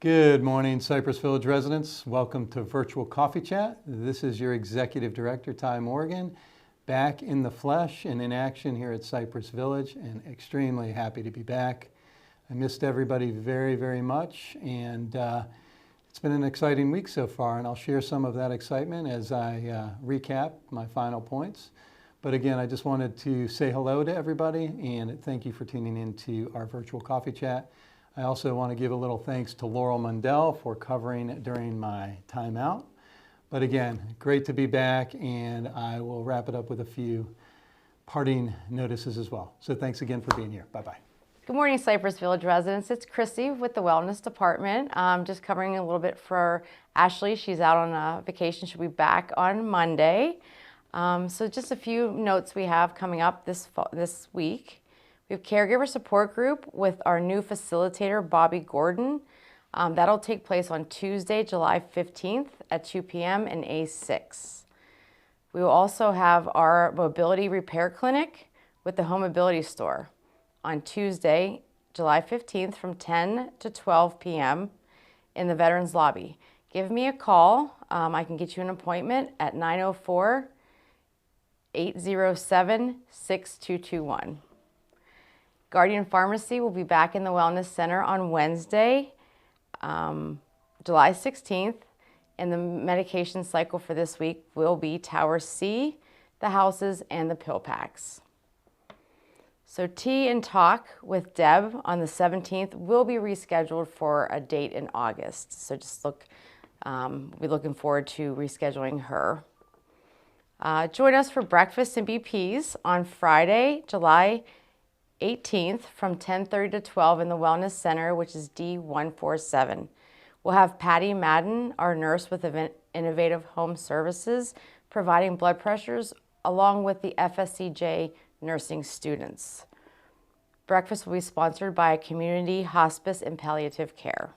Good morning, Cypress Village residents. Welcome to Virtual Coffee Chat. This is your Executive Director, Ty Morgan, back in the flesh and in action here at Cypress Village, and extremely happy to be back. I missed everybody very, very much, and it's been an exciting week so far, and I'll share some of that excitement as I recap my final points. But again, I just wanted to say hello to everybody and thank you for tuning in to our Virtual Coffee Chat. I also want to give a little thanks to Laurel Mundell for covering during my time out. But again, great to be back, and I will wrap it up with a few parting notices as well. So thanks again for being here. Bye-bye. Good morning, Cypress Village residents. It's Chrissy with the Wellness Department. Just covering a little bit for Ashley. She's out on a vacation. She'll be back on Monday. So just a few notes we have coming up this week. We have caregiver support group with our new facilitator, Bobby Gordon. That'll take place on Tuesday, July 15th at 2 p.m. in A6. We will also have our mobility repair clinic with the Home Mobility Store on Tuesday, July 15th from 10 to 12 p.m. in the Veterans Lobby. Give me a call. I can get you an appointment at 904-807-6221. Guardian Pharmacy will be back in the Wellness Center on Wednesday, July 16th, and the medication cycle for this week will be Tower C, the houses, and the pill packs. So Tea and Talk with Deb on the 17th will be rescheduled for a date in August. So just we're looking forward to rescheduling her. Join us for breakfast and BPs on Friday, July 18th from 10:30 to 12 in the Wellness Center, which is D147. We'll have Patty Madden, our nurse with Innovative Home Services, providing blood pressures along with the FSCJ nursing students. Breakfast will be sponsored by Community Hospice and Palliative Care.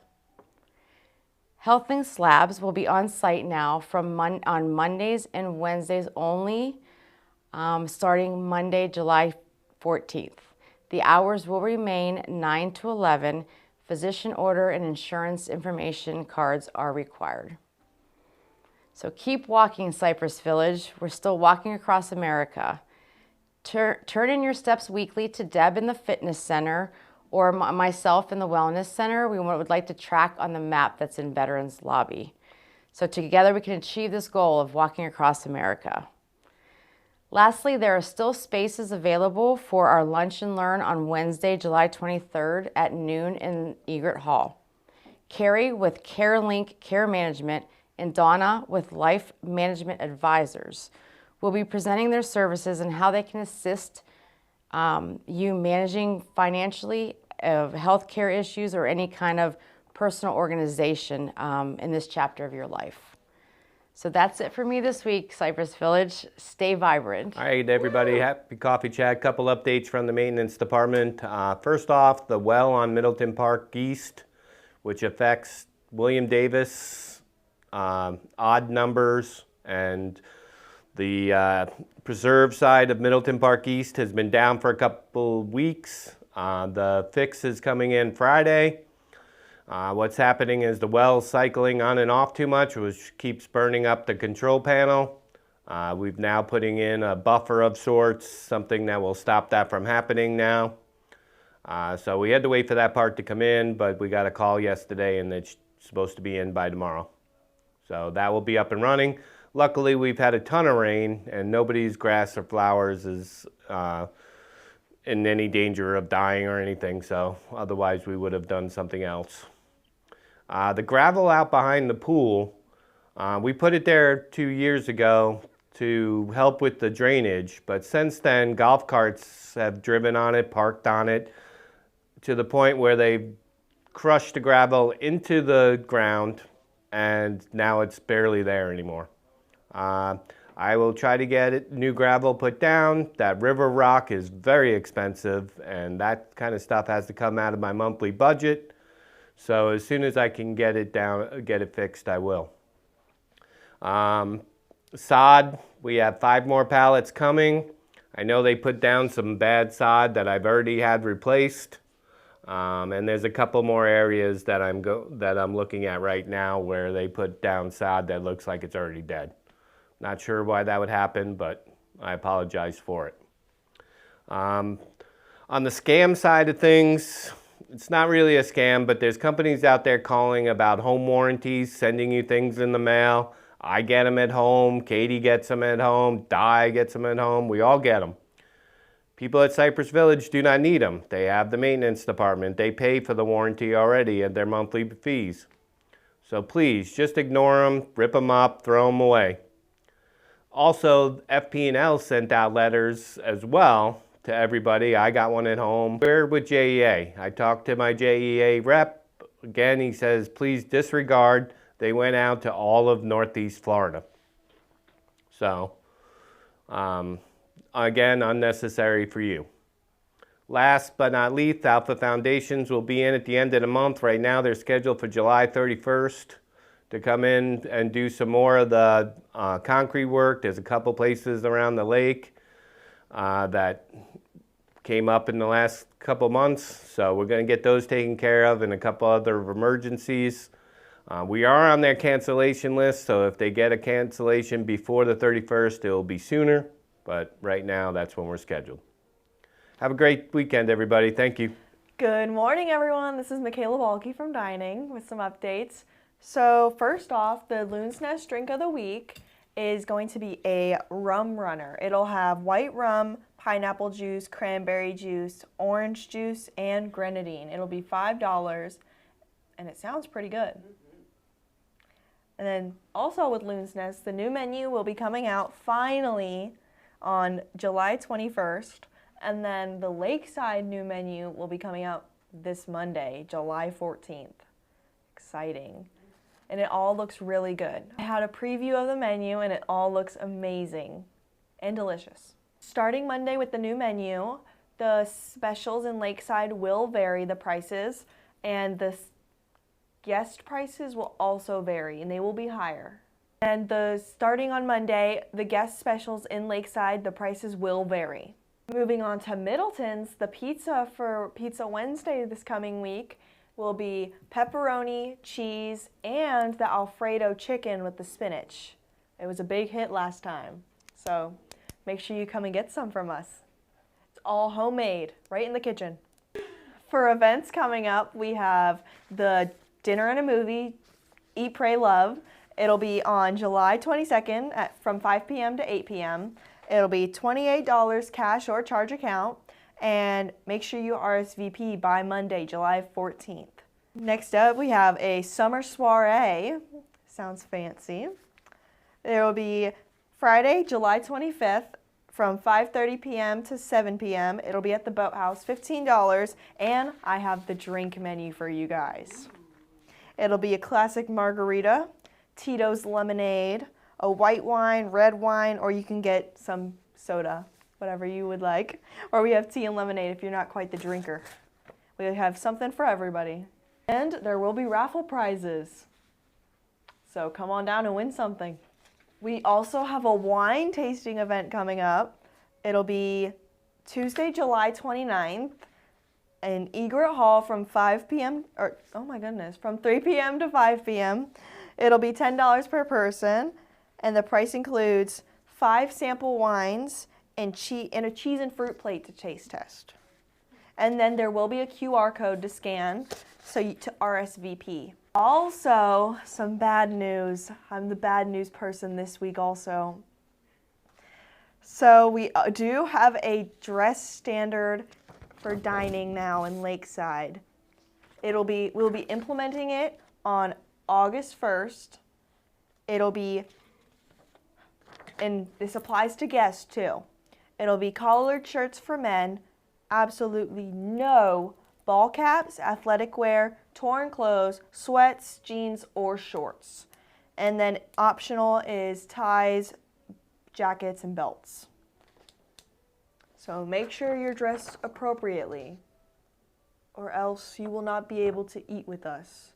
Health Things Labs will be on site now on Mondays and Wednesdays only, starting Monday, July 14th. The hours will remain 9 to 11. Physician order and insurance information cards are required. So keep walking, Cypress Village. We're still walking across America. Turn in your steps weekly to Deb in the Fitness Center or myself in the Wellness Center. We would like to track on the map that's in Veterans Lobby. So together we can achieve this goal of walking across America. Lastly, there are still spaces available for our Lunch and Learn on Wednesday, July 23rd at noon in Egret Hall. Carrie with CareLink Care Management and Donna with Life Management Advisors will be presenting their services and how they can assist you managing financially of healthcare issues or any kind of personal organization in this chapter of your life. So that's it for me this week, Cypress Village. Stay vibrant. All right, everybody, happy coffee chat. Couple updates from the maintenance department. First off, the well on Middleton Park East, which affects William Davis, odd numbers, and the preserve side of Middleton Park East has been down for a couple weeks. The fix is coming in Friday. What's happening is the well's cycling on and off too much, which keeps burning up the control panel. We've now putting in a buffer of sorts, something that will stop that from happening now. So we had to wait for that part to come in, but we got a call yesterday and it's supposed to be in by tomorrow. So that will be up and running. Luckily, we've had a ton of rain and nobody's grass or flowers is in any danger of dying or anything, so otherwise we would have done something else. The gravel out behind the pool, we put it there 2 years ago to help with the drainage, but since then golf carts have driven on it, parked on it, to the point where they've crushed the gravel into the ground and now it's barely there anymore. I will try to get new gravel put down. That river rock is very expensive and that kind of stuff has to come out of my monthly budget. So as soon as I can get it down, get it fixed, I will. Sod, we have 5 more pallets coming. I know they put down some bad sod that I've already had replaced. And there's a couple more areas that I'm looking at right now where they put down sod that looks like it's already dead. Not sure why that would happen, but I apologize for it. On the scam side of things, it's not really a scam, but there's companies out there calling about home warranties, sending you things in the mail. I get them at home, Katie gets them at home, Di gets them at home, we all get them. People at Cypress Village do not need them. They have the maintenance department. They pay for the warranty already at their monthly fees. So please, just ignore them, rip them up, throw them away. Also, FP&L sent out letters as well to everybody. I got one at home. We're with JEA. I talked to my JEA rep. Again, he says, please disregard. They went out to all of Northeast Florida. So, again, unnecessary for you. Last but not least, Alpha Foundations will be in at the end of the month. Right now, they're scheduled for July 31st to come in and do some more of the concrete work. There's a couple places around the lake that came up in the last couple months. So we're going to get those taken care of and a couple other emergencies. We are on their cancellation list, so if they get a cancellation before the 31st, it will be sooner. But right now, that's when we're scheduled. Have a great weekend, everybody. Thank you. Good morning, everyone. This is Michaela Balke from Dining with some updates. So first off, the Loon's Nest drink of the week is going to be a rum runner. It'll have white rum, pineapple juice, cranberry juice, orange juice, and grenadine. It'll be $5, and it sounds pretty good. And then also with Loon's Nest, the new menu will be coming out finally on July 21st, and then the Lakeside new menu will be coming out this Monday, July 14th. Exciting. And it all looks really good. I had a preview of the menu and it all looks amazing and delicious. Starting Monday with the new menu, the specials in Lakeside will vary the prices, and the guest prices will also vary, and they will be higher. And starting on Monday, the guest specials in Lakeside, the prices will vary. Moving on to Middleton's, the pizza for Pizza Wednesday this coming week will be pepperoni, cheese, and the Alfredo chicken with the spinach. It was a big hit last time, so make sure you come and get some from us. It's all homemade, right in the kitchen. For events coming up, we have the Dinner and a Movie, Eat, Pray, Love. It'll be on July 22nd from 5 p.m. to 8 p.m. It'll be $28 cash or charge account, and make sure you RSVP by Monday, July 14th. Next up, we have a summer soiree. Sounds fancy. There will be Friday, July 25th from 5:30 p.m. to 7 p.m. It'll be at the Boathouse, $15, and I have the drink menu for you guys. It'll be a classic margarita, Tito's lemonade, a white wine, red wine, or you can get some soda, whatever you would like. Or we have tea and lemonade if you're not quite the drinker. We have something for everybody. And there will be raffle prizes. So come on down and win something. We also have a wine tasting event coming up. It'll be Tuesday, July 29th in Egret Hall from 5 p.m. from 3 p.m. to 5 p.m. It'll be $10 per person, and the price includes 5 sample wines and a cheese and fruit plate to taste test. And then there will be a QR code to scan to RSVP. Also, some bad news. I'm the bad news person this week also. So we do have a dress standard for dining now in Lakeside. We'll be implementing it on August 1st. And this applies to guests too. It'll be collared shirts for men, absolutely no ball caps, athletic wear, torn clothes, sweats, jeans, or shorts. And then optional is ties, jackets, and belts. So make sure you're dressed appropriately, or else you will not be able to eat with us.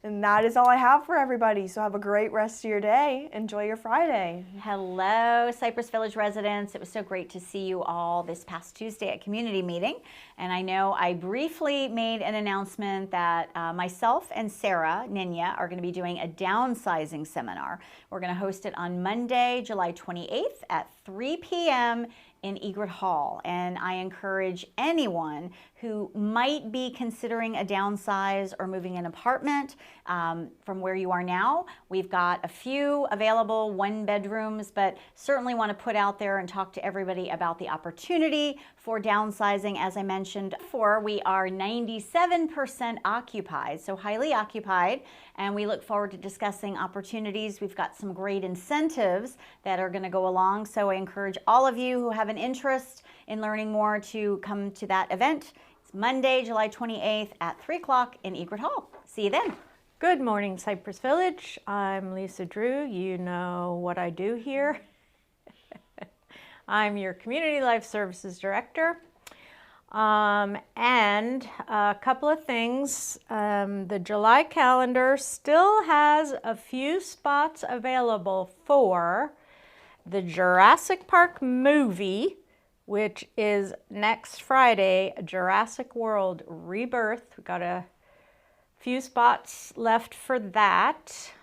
And that is all I have for everybody. So have a great rest of your day. Enjoy your Friday. Hello, Cypress Village residents. It was so great to see you all this past Tuesday at community meeting. And I know I briefly made an announcement that myself and Sarah Ninya are going to be doing a downsizing seminar. We're going to host it on Monday, July 28th at 3 p.m. in Egret Hall. And I encourage anyone who might be considering a downsize or moving an apartment from where you are now. We've got a few available 1-bedrooms, but certainly want to put out there and talk to everybody about the opportunity for downsizing. As I mentioned before, we are 97% occupied, so highly occupied, and we look forward to discussing opportunities. We've got some great incentives that are going to go along, so I encourage all of you who have an interest in learning more to come to that event. It's Monday, July 28th at 3 o'clock in Egret Hall. See you then. Good morning, Cypress Village. I'm Lisa Drew. You know what I do here. I'm your Community Life Services Director. And a couple of things. The July calendar still has a few spots available for the Jurassic Park movie, which is next Friday, Jurassic World Rebirth. We've got a few spots left for that.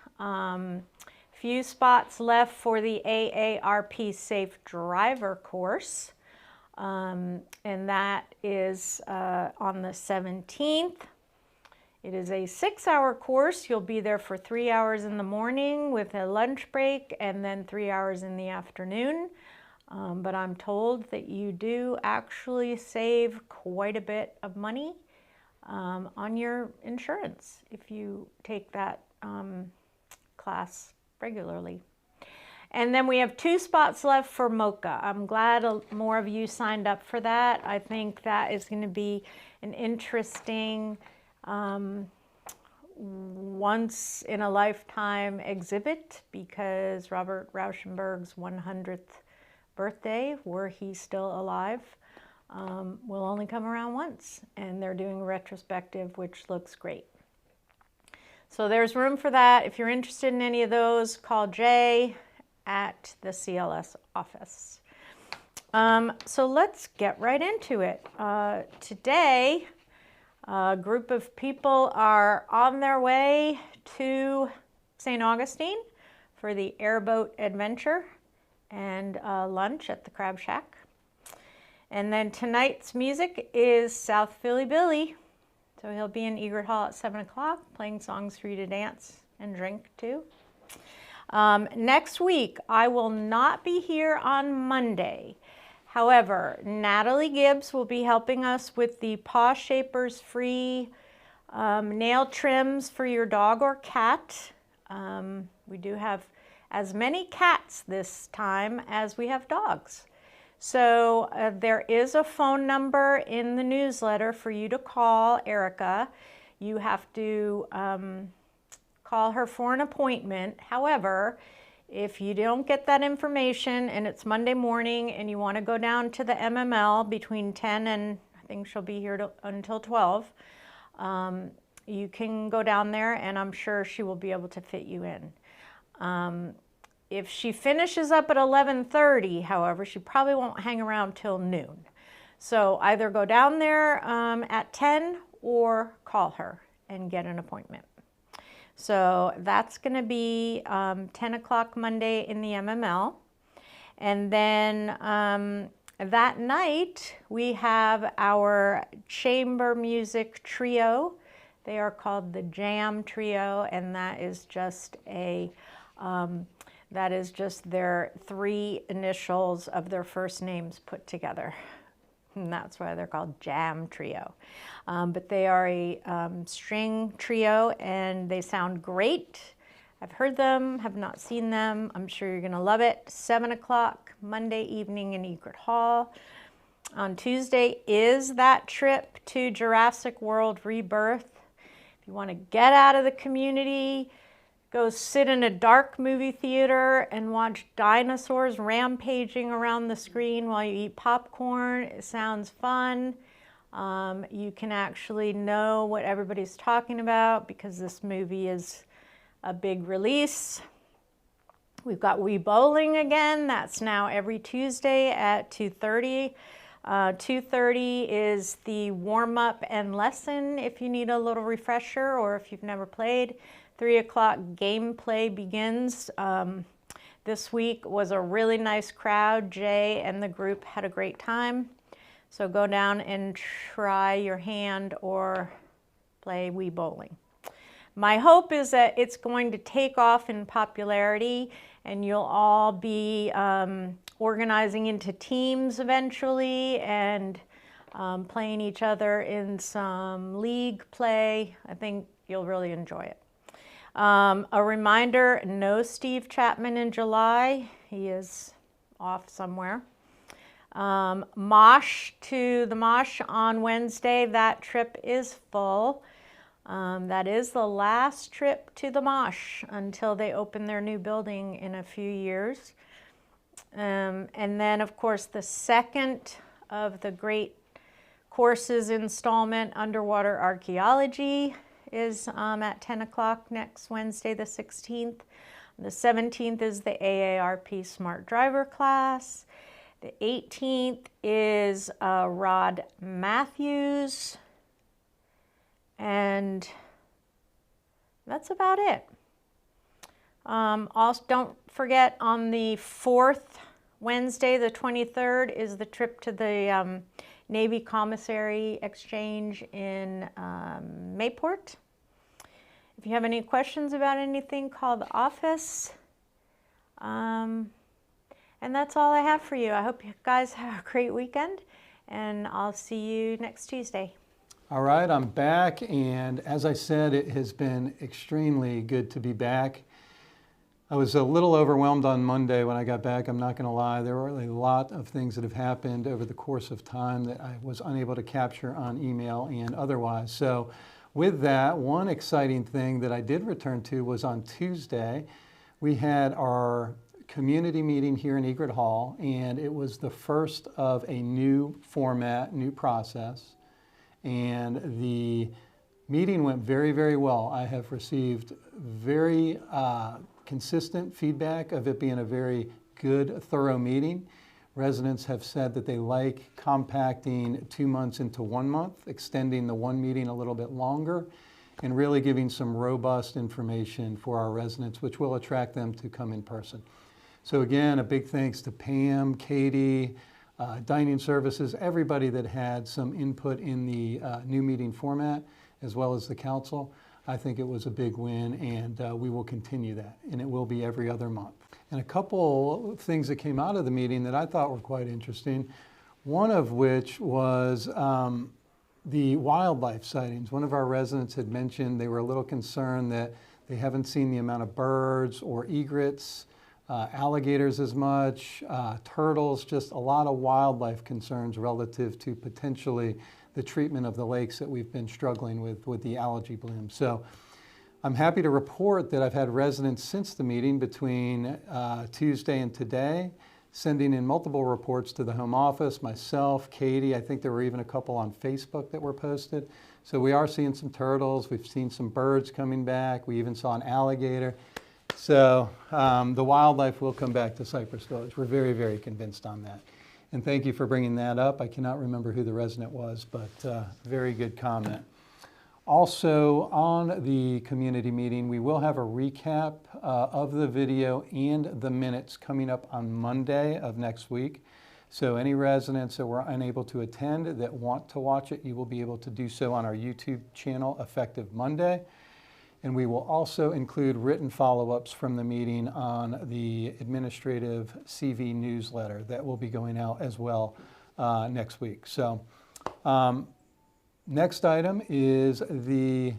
Few spots left for the AARP Safe Driver course. And that is on the 17th. It is a 6-hour course. You'll be there for 3 hours in the morning with a lunch break and then 3 hours in the afternoon. But I'm told that you do actually save quite a bit of money on your insurance if you take that class regularly. And then we have 2 spots left for Mocha. I'm glad more of you signed up for that. I think that is going to be an interesting once in a lifetime exhibit, because Robert Rauschenberg's 100th birthday, were he still alive, will only come around once, and they're doing a retrospective, which looks great. So there's room for that. If you're interested in any of those, call Jay at the CLS office. So let's get right into it. Today, a group of people are on their way to St. Augustine for the airboat adventure and lunch at the Crab Shack. And then tonight's music is South Philly Billy. So he'll be in Egret Hall at 7 o'clock playing songs for you to dance and drink to. Next week, I will not be here on Monday. However, Natalie Gibbs will be helping us with the Paw Shapers free nail trims for your dog or cat. We do have as many cats this time as we have dogs. So there is a phone number in the newsletter for you to call Erica. You have to call her for an appointment. However, if you don't get that information and it's Monday morning and you want to go down to the MML between 10 and I think she'll be here until 12, you can go down there and I'm sure she will be able to fit you in. If she finishes up at 11:30, however, she probably won't hang around till noon. So either go down there at 10 or call her and get an appointment. So that's going to be 10 o'clock Monday in the MML. And then that night we have our chamber music trio. They are called the Jam Trio, and that is just their 3 initials of their first names put together. And that's why they're called Jam Trio. But they are a string trio and they sound great. I've heard them, have not seen them. I'm sure you're gonna love it. 7 o'clock Monday evening in Egret Hall. On Tuesday is that trip to Jurassic World Rebirth. If you wanna get out of the community, go sit in a dark movie theater and watch dinosaurs rampaging around the screen while you eat popcorn. It sounds fun. You can actually know what everybody's talking about because this movie is a big release. We've got Wii Bowling again. That's now every Tuesday at 2:30. 2:30 is the warm-up and lesson if you need a little refresher or if you've never played. 3 o'clock gameplay begins. This week was a really nice crowd. Jay and the group had a great time. So go down and try your hand or play Wii Bowling. My hope is that it's going to take off in popularity and you'll all be organizing into teams eventually and playing each other in some league play. I think you'll really enjoy it. A reminder, no Steve Chapman in July. He is off somewhere. Mosh to the Mosh on Wednesday. That trip is full. That is the last trip to the Mosh until they open their new building in a few years. And then, of course, the second of the great courses installment, Underwater Archaeology, is at 10 o'clock next Wednesday, the 16th. The 17th is the AARP Smart Driver class. The 18th is Rod Matthews. And that's about it. Also, don't forget on the 4th, Wednesday, the 23rd, is the trip to the Navy Commissary Exchange in Mayport. If you have any questions about anything, call the office. And that's all I have for you. I hope you guys have a great weekend, and I'll see you next Tuesday. All right, I'm back, and as I said, it has been extremely good to be back. I was a little overwhelmed on Monday when I got back, I'm not going to lie. There were a lot of things that have happened over the course of time that I was unable to capture on email and otherwise. So with that, one exciting thing that I did return to was on Tuesday. We had our community meeting here in Egret Hall, and it was the first of a new format, new process. And the meeting went very, very well. I have received very consistent feedback of it being a very good, thorough meeting. Residents have said that they like compacting 2 months into 1 month, extending the one meeting a little bit longer, and really giving some robust information for our residents, which will attract them to come in person. So again, a big thanks to Pam, Katie, dining services, everybody that had some input in the new meeting format, as well as the council. I think it was a big win, and we will continue that, and it will be every other month. And a couple of things that came out of the meeting that I thought were quite interesting, one of which was the wildlife sightings. One of our residents had mentioned they were a little concerned that they haven't seen the amount of birds or egrets, alligators as much, turtles, just a lot of wildlife concerns relative to potentially the treatment of the lakes that we've been struggling with the algae bloom. So I'm happy to report that I've had residents since the meeting between Tuesday and today sending in multiple reports to the home office, myself, Katie. I think there were even a couple on Facebook that were posted. So we are seeing some turtles. We've seen some birds coming back. We even saw an alligator. So the wildlife will come back to Cypress Village. We're very, very convinced on that. And thank you for bringing that up. I cannot remember who the resident was, but very good comment. Also, on the community meeting, we will have a recap of the video and the minutes coming up on Monday of next week. So any residents that were unable to attend that want to watch it, you will be able to do so on our YouTube channel effective Monday. And we will also include written follow-ups from the meeting on the administrative CV newsletter that will be going out as well next week. So next item is the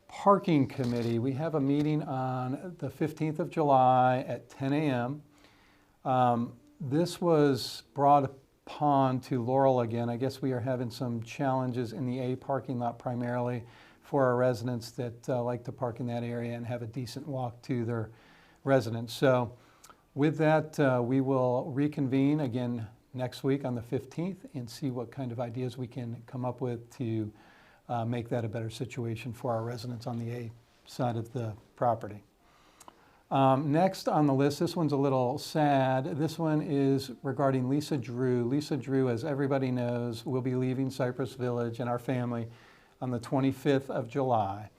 parking committee. We have a meeting on the 15th of July at 10 a.m. This was brought upon to Laurel again. I guess we are having some challenges in the A parking lot primarily for our residents that like to park in that area and have a decent walk to their residence. So with that, we will reconvene again next week on the 15th and see what kind of ideas we can come up with to make that a better situation for our residents on the A side of the property. Next on the list, this one's a little sad. This one is regarding Lisa Drew. Lisa Drew, as everybody knows, will be leaving Cypress Village and our family on the 25th of July.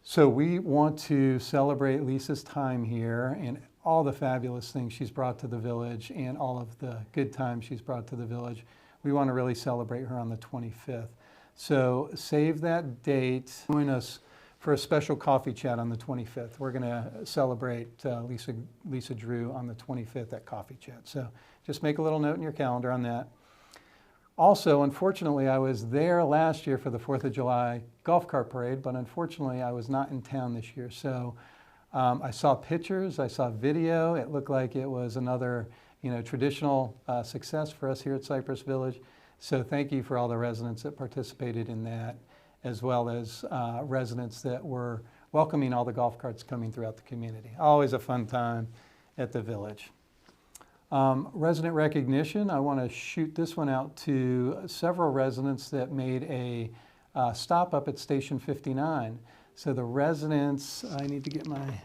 So we want to celebrate Lisa's time here and all the fabulous things she's brought to the village and all of the good times she's brought to the village. We want to really celebrate her on the 25th. So save that date. Join us for a special coffee chat on the 25th. We're going to celebrate Lisa Drew on the 25th at Coffee Chat. So just make a little note in your calendar on that. Also, unfortunately, I was there last year for the 4th of July golf cart parade, but unfortunately, I was not in town this year. So I saw pictures, I saw video. It looked like it was another, traditional success for us here at Cypress Village. So thank you for all the residents that participated in that, as well as residents that were welcoming all the golf carts coming throughout the community. Always a fun time at the village. Resident recognition, I want to shoot this one out to several residents that made a stop up at Station 59. So the residents, I need to get my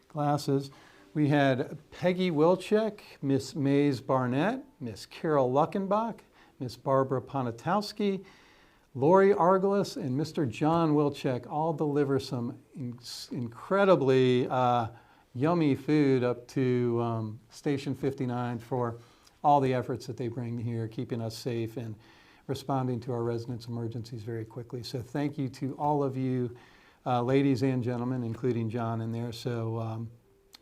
glasses. We had Peggy Wilczek, Miss Mays Barnett, Miss Carol Luckenbach, Miss Barbara Ponatowski, Lori Argelis, and Mr. John Wilczek all deliver some incredibly yummy food up to Station 59 for all the efforts that they bring here, keeping us safe and responding to our residents' emergencies very quickly. So thank you to all of you, ladies and gentlemen, including John in there. So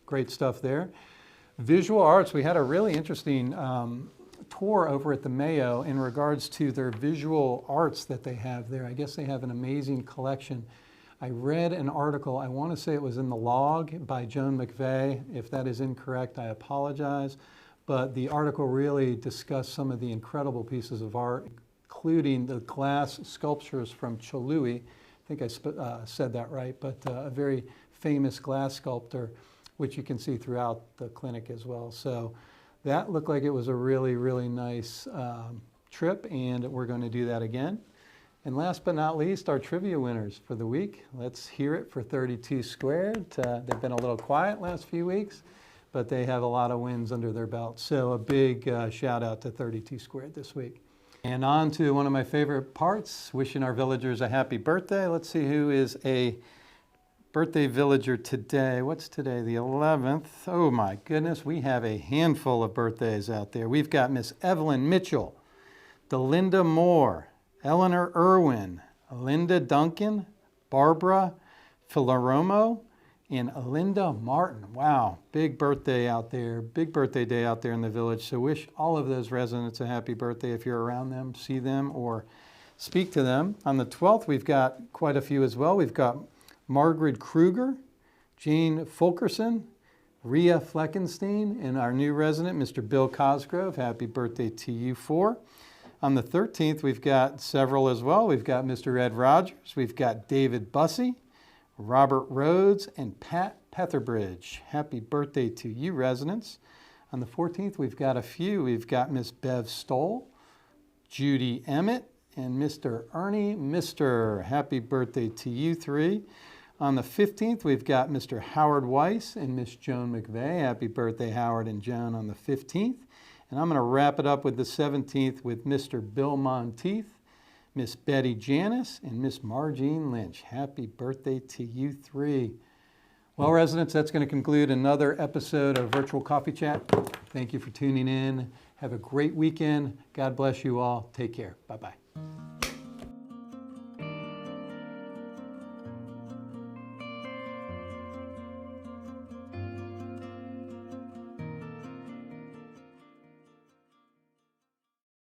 great stuff there. Visual arts, we had a really interesting tour over at the Mayo in regards to their visual arts that they have there. I guess they have an amazing collection. I read an article, I want to say it was in the Log by Joan McVeigh. If that is incorrect, I apologize. But the article really discussed some of the incredible pieces of art, including the glass sculptures from Cholui. I think I said that right, but a very famous glass sculptor, which you can see throughout the clinic as well. So that looked like it was a really, really nice trip, and we're going to do that again. And last but not least, our trivia winners for the week. Let's hear it for 32 Squared. They've been a little quiet last few weeks, but they have a lot of wins under their belt. So a big shout out to 32 Squared this week. And on to one of my favorite parts, wishing our villagers a happy birthday. Let's see who is a birthday villager today. What's today, the 11th? Oh my goodness, we have a handful of birthdays out there. We've got Miss Evelyn Mitchell, Delinda Moore, Eleanor Irwin, Linda Duncan, Barbara Filaromo, and Linda Martin. Wow, big birthday out there, big birthday day out there in the village. So wish all of those residents a happy birthday if you're around them, see them, or speak to them. On the 12th, we've got quite a few as well. We've got Margaret Kruger, Jane Fulkerson, Rhea Fleckenstein, and our new resident, Mr. Bill Cosgrove. Happy birthday to you four. On the 13th, we've got several as well. We've got Mr. Ed Rogers, we've got David Bussey, Robert Rhodes, and Pat Petherbridge. Happy birthday to you residents. On the 14th, we've got a few. We've got Miss Bev Stoll, Judy Emmett, and Mr. Ernie Mister. Happy birthday to you three. On the 15th, we've got Mr. Howard Weiss and Miss Joan McVeigh. Happy birthday, Howard and Joan, on the 15th. And I'm going to wrap it up with the 17th with Mr. Bill Monteith, Miss Betty Janis, and Miss Margene Lynch. Happy birthday to you three. Well, residents, that's going to conclude another episode of Virtual Coffee Chat. Thank you for tuning in. Have a great weekend. God bless you all. Take care. Bye-bye.